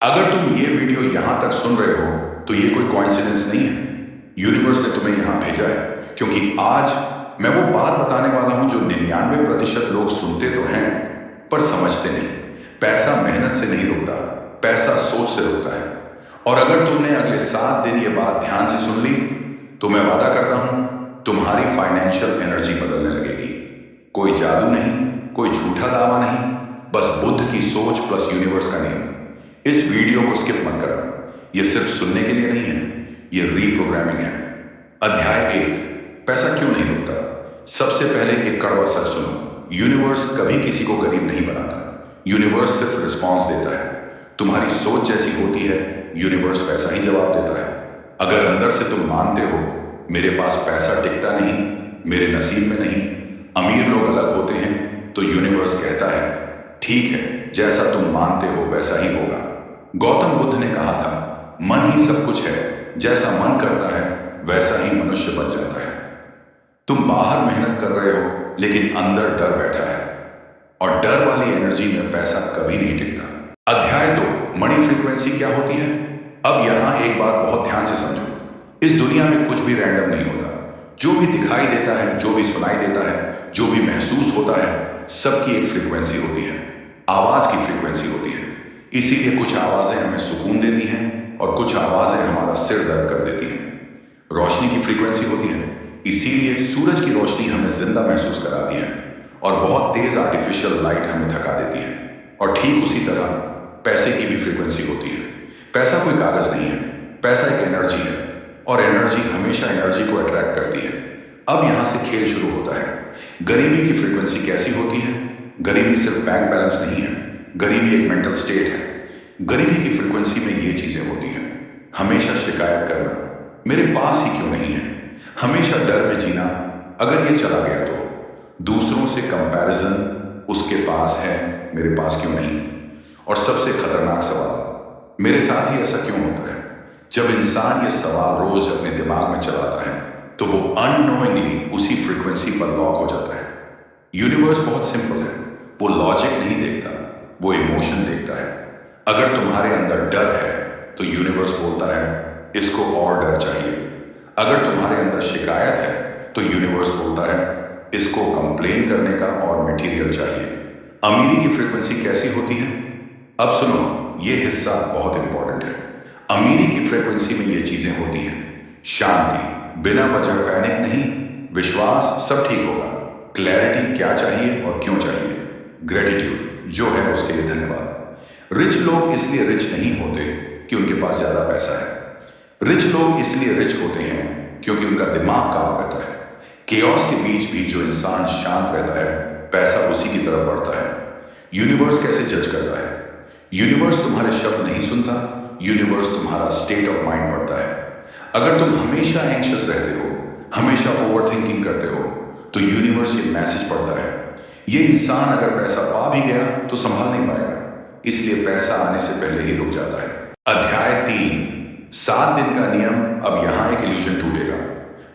अगर तुम ये वीडियो यहां तक सुन रहे हो तो ये कोई कोइंसिडेंस नहीं है। यूनिवर्स ने तुम्हें यहां भेजा है क्योंकि आज मैं वो बात बताने वाला हूं जो 99% लोग सुनते तो हैं पर समझते नहीं। पैसा मेहनत से नहीं रुकता, पैसा सोच से रुकता है। और अगर तुमने अगले 7 दिन ये बात ध्यान से सुन ली तो मैं वादा करता हूं तुम्हारी फाइनेंशियल एनर्जी बदलने लगेगी। कोई जादू नहीं, कोई झूठा दावा नहीं, बस बुद्ध की सोच प्लस यूनिवर्स का नियम। इस वीडियो को स्किप मत करना, यह सिर्फ सुनने के लिए नहीं है, यह रीप्रोग्रामिंग है। अध्याय 1, पैसा क्यों नहीं रुकता। सबसे पहले एक कड़वा सच सुनो, यूनिवर्स कभी किसी को गरीब नहीं बनाता। यूनिवर्स सिर्फ रिस्पॉन्स देता है। तुम्हारी सोच जैसी होती है यूनिवर्स वैसा ही जवाब देता है। अगर अंदर से तुम मानते हो मेरे पास पैसा टिकता नहीं, मेरे नसीब में नहीं, अमीर लोग अलग होते हैं, तो यूनिवर्स कहता है ठीक है, जैसा तुम मानते हो वैसा ही होगा। गौतम बुद्ध ने कहा था मन ही सब कुछ है, जैसा मन करता है वैसा ही मनुष्य बन जाता है। तुम बाहर मेहनत कर रहे हो लेकिन अंदर डर बैठा है, और डर वाली एनर्जी में पैसा कभी नहीं टिकता। अध्याय 2, मनी फ्रीक्वेंसी क्या होती है। अब यहां एक बात बहुत ध्यान से समझो, इस दुनिया में कुछ भी रैंडम नहीं होता। जो भी दिखाई देता है, जो भी सुनाई देता है, जो भी महसूस होता है, सबकी एक फ्रीक्वेंसी होती है, आवाज की फ्रीक्वेंसी होती है। इसीलिए कुछ आवाजें हमें सुकून देती हैं और कुछ आवाजें हमारा सिर दर्द कर देती हैं। रोशनी की फ्रीक्वेंसी होती है, इसीलिए सूरज की रोशनी हमें जिंदा महसूस कराती है और बहुत तेज आर्टिफिशियल लाइट हमें थका देती है। और ठीक उसी तरह पैसे की भी फ्रीक्वेंसी होती है। पैसा कोई कागज नहीं है, पैसा एक एनर्जी है, और एनर्जी हमेशा एनर्जी को अट्रैक्ट करती है। अब यहां से खेल शुरू होता है। गरीबी की फ्रीक्वेंसी कैसी होती है। गरीबी सिर्फ बैंक बैलेंस नहीं है, गरीबी एक मेंटल स्टेट है। गरीबी की फ्रीक्वेंसी में ये चीजें होती हैं, हमेशा शिकायत करना, मेरे पास ही क्यों नहीं है, हमेशा डर में जीना, अगर ये चला गया तो, दूसरों से कंपैरिजन, उसके पास है मेरे पास क्यों नहीं, और सबसे खतरनाक सवाल, मेरे साथ ही ऐसा क्यों होता है। जब इंसान ये सवाल रोज अपने दिमाग में चलाता है तो वो अननोइंगली उसी फ्रीक्वेंसी पर लॉक हो जाता है। यूनिवर्स बहुत सिंपल है, वो लॉजिक नहीं देखता, वो इमोशन देखता है। अगर तुम्हारे अंदर डर है तो यूनिवर्स बोलता है इसको और डर चाहिए। अगर तुम्हारे अंदर शिकायत है तो यूनिवर्स बोलता है इसको कंप्लेन करने का और मटेरियल चाहिए। अमीरी की फ्रीक्वेंसी कैसी होती है। अब सुनो, ये हिस्सा बहुत इंपॉर्टेंट है। अमीरी की फ्रीक्वेंसी में ये चीजें होती हैं, शांति, बिना वजह पैनिक नहीं, विश्वास सब ठीक होगा, क्लैरिटी क्या चाहिए और क्यों चाहिए, ग्रेटिट्यूड जो है उसके लिए धन्यवाद। रिच लोग इसलिए रिच नहीं होते कि उनके पास ज्यादा पैसा है। रिच लोग इसलिए रिच होते हैं क्योंकि उनका दिमाग काम रहता है। केओस के बीच भी जो इंसान शांत रहता है, पैसा उसी की तरफ बढ़ता है। यूनिवर्स कैसे जज करता है। यूनिवर्स तुम्हारे शब्द नहीं सुनता, यूनिवर्स तुम्हारा स्टेट ऑफ माइंड पढ़ता है। अगर तुम हमेशा एंग्शियस रहते हो, हमेशा ओवर थिंकिंग करते हो, तो यूनिवर्स ये मैसेज पढ़ता है ये इंसान अगर पैसा पा भी गया तो संभाल नहीं पाएगा, इसलिए पैसा आने से पहले ही रुक जाता है। अध्याय 3, 7 दिन का नियम। अब यहां एक इल्यूजन टूटेगा।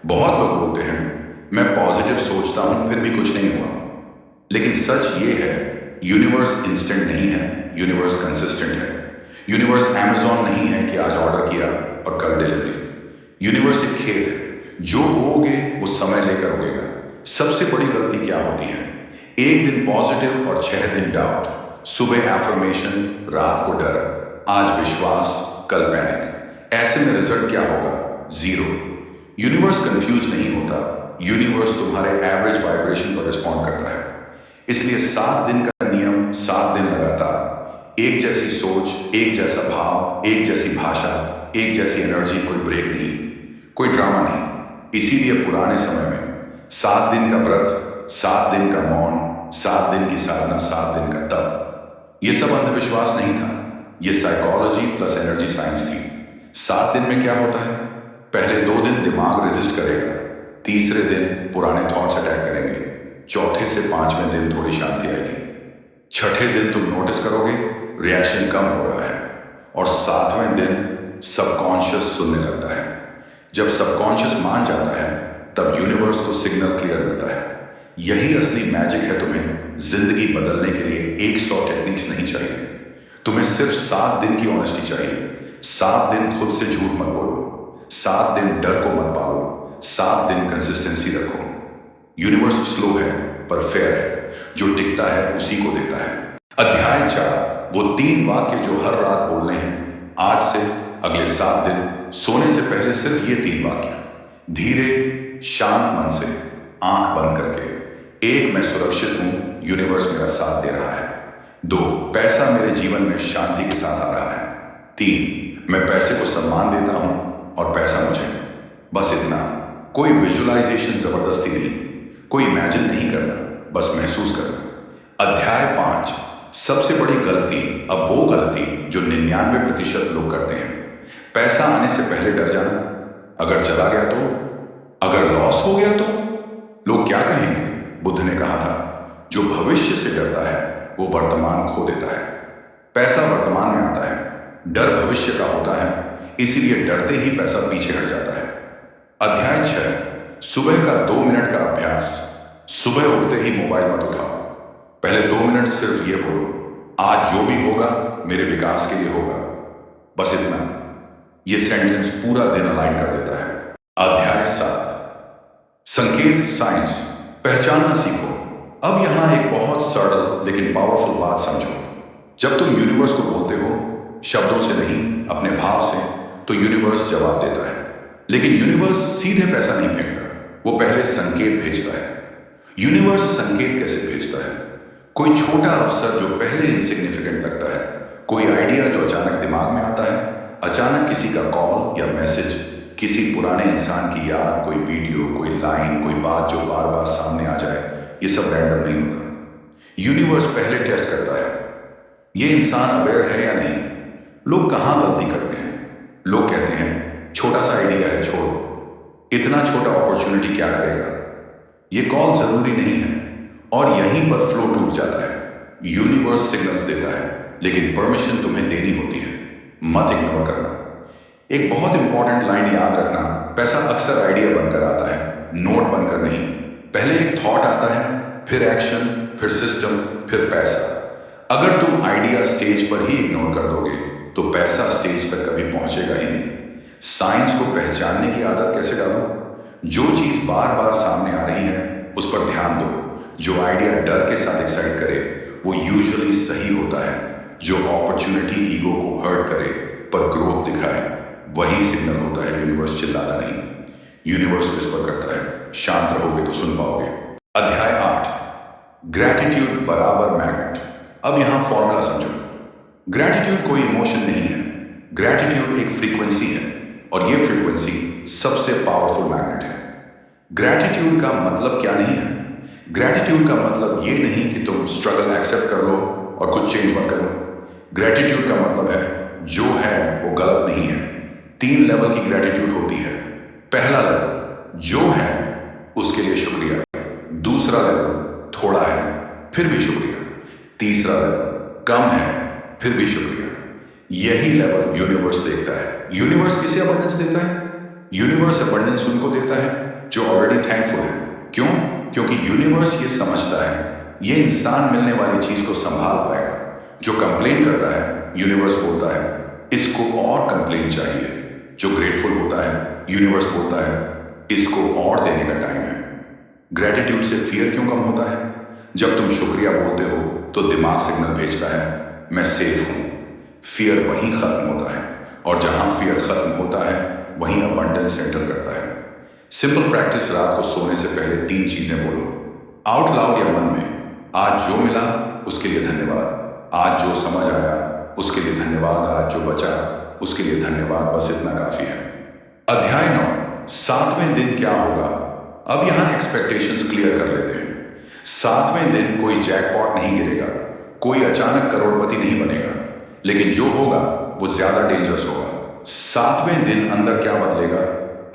बहुत लोग बोलते हैं मैं पॉजिटिव सोचता हूं फिर भी कुछ नहीं हुआ, लेकिन सच ये है यूनिवर्स इंस्टेंट नहीं है, यूनिवर्स कंसिस्टेंट है। यूनिवर्स अमेज़न नहीं है कि आज ऑर्डर किया और कल डिलीवरी। यूनिवर्स एक खेत है, जो बोओगे वो समय लेकर उगेगा। सबसे बड़ी गलती क्या होती है, एक दिन पॉजिटिव और 6 दिन डाउट। सुबह एफर्मेशन, रात को डर, आज विश्वास, कल पैनिक। ऐसे में रिजल्ट क्या होगा, 0। यूनिवर्स कंफ्यूज नहीं होता, यूनिवर्स तुम्हारे एवरेज वाइब्रेशन पर रिस्पॉन्ड करता है। इसलिए 7 दिन का नियम, 7 दिन लगातार, एक जैसी सोच, एक जैसा भाव, एक जैसी भाषा, एक जैसी एनर्जी, कोई ब्रेक नहीं, कोई ड्रामा नहीं। इसीलिए पुराने समय में 7 दिन का व्रत, 7 दिन का मौन, 7 दिन की साधना, 7 दिन का तप, ये सब अंधविश्वास नहीं था, ये साइकोलॉजी प्लस एनर्जी साइंस थी। 7 दिन में क्या होता है, पहले 2 दिन दिमाग रेजिस्ट करेगा, तीसरे दिन पुराने थॉट्स अटैक करेंगे, चौथे से 5वें दिन थोड़ी शांति आएगी, छठे दिन तुम नोटिस करोगे रिएक्शन कम हो रहा है, और 7वें दिन सबकॉन्शियस सुनने लगता है। जब सबकॉन्शियस मान जाता है तब यूनिवर्स को सिग्नल क्लियर मिलता है। यही असली मैजिक है। तुम्हें जिंदगी बदलने के लिए 100 टेक्निक्स नहीं चाहिए, तुम्हें सिर्फ 7 दिन की ऑनेस्टी चाहिए। 7 दिन खुद से झूठ मत बोलो, 7 दिन डर को मत पालो, 7 दिन कंसिस्टेंसी रखो। यूनिवर्स स्लो है पर फेयर है, जो टिकता है उसी को देता है। अध्याय 4, वो 3 वाक्य जो हर रात बोलने हैं। आज से अगले 7 दिन सोने से पहले सिर्फ ये 3 वाक्य, धीरे शांत मन से आंख बंद करके। 1, मैं सुरक्षित हूं, यूनिवर्स मेरा साथ दे रहा है। 2, पैसा मेरे जीवन में शांति के साथ आ रहा है। 3, मैं पैसे को सम्मान देता हूं और पैसा मुझे। बस इतना, कोई विजुअलाइजेशन जबरदस्ती नहीं, कोई इमेजिन नहीं करना, बस महसूस करना। अध्याय 5, सबसे बड़ी गलती। अब वो गलती जो 99% लोग करते हैं। पैसा आने से पहले डर जाना, अगर चला गया तो, अगर लॉस हो गया तो, लोग क्या कहेंगे। बुद्ध ने कहा था, जो भविष्य से डरता है वो वर्तमान खो देता है। पैसा वर्तमान में आता है, डर भविष्य का होता है, इसीलिए डरते ही पैसा पीछे हट जाता है। अध्याय 6, सुबह का 2 मिनट का अभ्यास। सुबह उठते ही मोबाइल मत उठाओ। पहले 2 मिनट सिर्फ ये बोलो, आज जो भी होगा मेरे विकास के लिए होगा। बस इतना, ये सेंटेंस पूरा दिन अलाइन कर देता है। अध्याय 7, संकेत साइंस। पहचानना सीखो। अब यहां एक बहुत सरल लेकिन पावरफुल बात समझो। जब तुम यूनिवर्स को बोलते हो, शब्दों से नहीं अपने भाव से, तो यूनिवर्स जवाब देता है। लेकिन यूनिवर्स सीधे पैसा नहीं फेंकता, वो पहले संकेत भेजता है। यूनिवर्स संकेत कैसे भेजता है? कोई छोटा अवसर जो पहले इनसिग्निफिकेंट लगता है, कोई आइडिया जो अचानक दिमाग में आता है, अचानक किसी का कॉल या मैसेज, किसी पुराने इंसान की याद, कोई वीडियो, कोई लाइन, कोई बात जो बार बार सामने आ जाए। ये सब रैंडम नहीं होता। यूनिवर्स पहले टेस्ट करता है, ये इंसान अवेयर है या नहीं। लोग कहां गलती करते हैं? लोग कहते हैं छोटा सा आइडिया है, छोड़ो, इतना छोटा अपॉर्चुनिटी क्या करेगा, ये कॉल जरूरी नहीं है, और यहीं पर फ्लो टूट जाता है। यूनिवर्स सिग्नल्स देता है, लेकिन परमिशन तुम्हें देनी होती है। मत इग्नोर करना। एक बहुत इंपॉर्टेंट लाइन याद रखना, पैसा अक्सर आइडिया बनकर आता है, नोट बनकर नहीं। पहले एक थॉट आता है, फिर एक्शन, फिर सिस्टम, फिर पैसा। अगर तुम आइडिया स्टेज पर ही इग्नोर कर दोगे तो पैसा स्टेज तक कभी पहुंचेगा ही नहीं। साइंस को पहचानने की आदत कैसे डालो? जो चीज बार बार सामने आ रही है उस पर ध्यान दो। जो आइडिया डर के साथ एक्साइट करे वो यूजुअली सही होता है। जो अपॉर्चुनिटी ईगो को हर्ट करे पर ग्रोथ दिखाए, वही सिग्नल होता है। यूनिवर्स चिल्लाता नहीं, यूनिवर्स विस्पर करता है। शांत रहोगे तो सुन पाओगे। अध्याय 8, ग्रैटिट्यूड बराबर मैग्नेट। अब यहां फॉर्मूला समझो। ग्रैटिट्यूड कोई इमोशन नहीं है, ग्रैटिट्यूड एक फ्रीक्वेंसी है, और ये फ्रीक्वेंसी सबसे पावरफुल मैग्नेट है। ग्रैटिट्यूड का मतलब क्या नहीं है? ग्रैटिट्यूड का मतलब ये नहीं कि तुम स्ट्रगल एक्सेप्ट कर लो और कुछ चेंज मत करो। ग्रैटिट्यूड का मतलब है जो है वो गलत नहीं है। 3 लेवल की ग्रैटिट्यूड होती है। पहला लेवल, जो है उसके लिए शुक्रिया। दूसरा लेवल, थोड़ा है फिर भी शुक्रिया। तीसरा लेवल, कम है फिर भी शुक्रिया। यही लेवल यूनिवर्स देखता है। यूनिवर्स किसे अबंडेंस देता है? यूनिवर्स अबंडेंस उनको देता है जो ऑलरेडी थैंकफुल है। क्यों? क्योंकि यूनिवर्स ये समझता है ये इंसान मिलने वाली चीज को संभाल पाएगा। जो कंप्लेन करता है, यूनिवर्स बोलता है इसको और कंप्लेन चाहिए। जो ग्रेटफुल होता है, यूनिवर्स बोलता है इसको और देने का टाइम है। ग्रेटिट्यूड से फियर क्यों कम होता है? जब तुम शुक्रिया बोलते हो तो दिमाग सिग्नल भेजता है मैं सेफ हूं। फियर वहीं खत्म होता है, और जहां फियर खत्म होता है वहीं अबंडेंस एंटर करता है। सिंपल प्रैक्टिस, रात को सोने से पहले 3 चीजें बोलो, आउट लाउड या मन में। आज जो मिला उसके लिए धन्यवाद, आज जो समझ आया उसके लिए धन्यवाद, आज जो बचा उसके लिए धन्यवाद। बस इतना काफी है। अध्याय 9, 7वें दिन क्या होगा। अब यहां एक्सपेक्टेशंस क्लियर कर लेते हैं। 7वें दिन कोई जैकपॉट नहीं गिरेगा, कोई अचानक करोड़पति नहीं बनेगा, लेकिन जो होगा वो ज्यादा डेंजरस होगा। 7वें दिन अंदर क्या बदलेगा?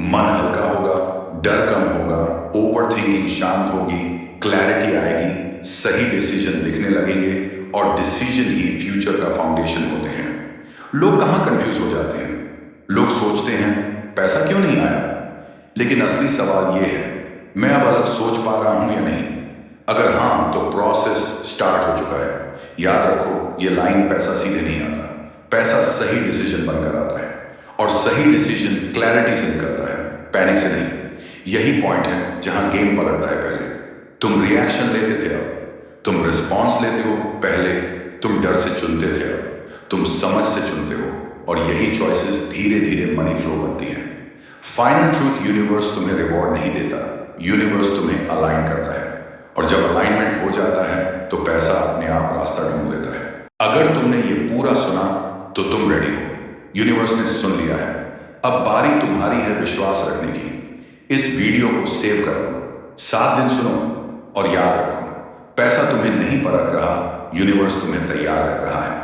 मन हल्का होगा, डर कम होगा, ओवर थिंकिंग शांत होगी, क्लैरिटी आएगी, सही डिसीजन दिखने लगेंगे, और डिसीजन ही फ्यूचर का फाउंडेशन होते हैं। लोग कहां कंफ्यूज हो जाते हैं? लोग सोचते हैं पैसा क्यों नहीं आया, लेकिन असली सवाल यह है मैं अब अलग सोच पा रहा हूं या नहीं। अगर हाँ, तो प्रोसेस स्टार्ट हो चुका है। याद रखो, ये लाइन पैसा सीधे नहीं आता, पैसा सही डिसीजन बनकर आता है, और सही डिसीजन क्लैरिटी से निकलता है, पैनिक से नहीं। यही पॉइंट है जहां गेम पलटता है। पहले तुम रिएक्शन लेते थे, अब तुम रिस्पॉन्स लेते हो। पहले तुम डर से चुनते थे, अब तुम समझ से चुनते हो, और यही चॉइसेस धीरे धीरे मनी फ्लो बनती हैं। फाइनल ट्रूथ, यूनिवर्स तुम्हें रिवॉर्ड नहीं देता, यूनिवर्स तुम्हें अलाइन करता है, और जब अलाइनमेंट हो जाता है तो पैसा अपने आप रास्ता ढूंढ लेता है। अगर तुमने ये पूरा सुना तो तुम रेडी हो, यूनिवर्स ने सुन लिया है। अब बारी तुम्हारी है विश्वास रखने की। इस वीडियो को सेव कर लो, 7 दिन सुनो, और याद रखो, पैसा तुम्हें नहीं परख रहा, यूनिवर्स तुम्हें तैयार कर रहा है।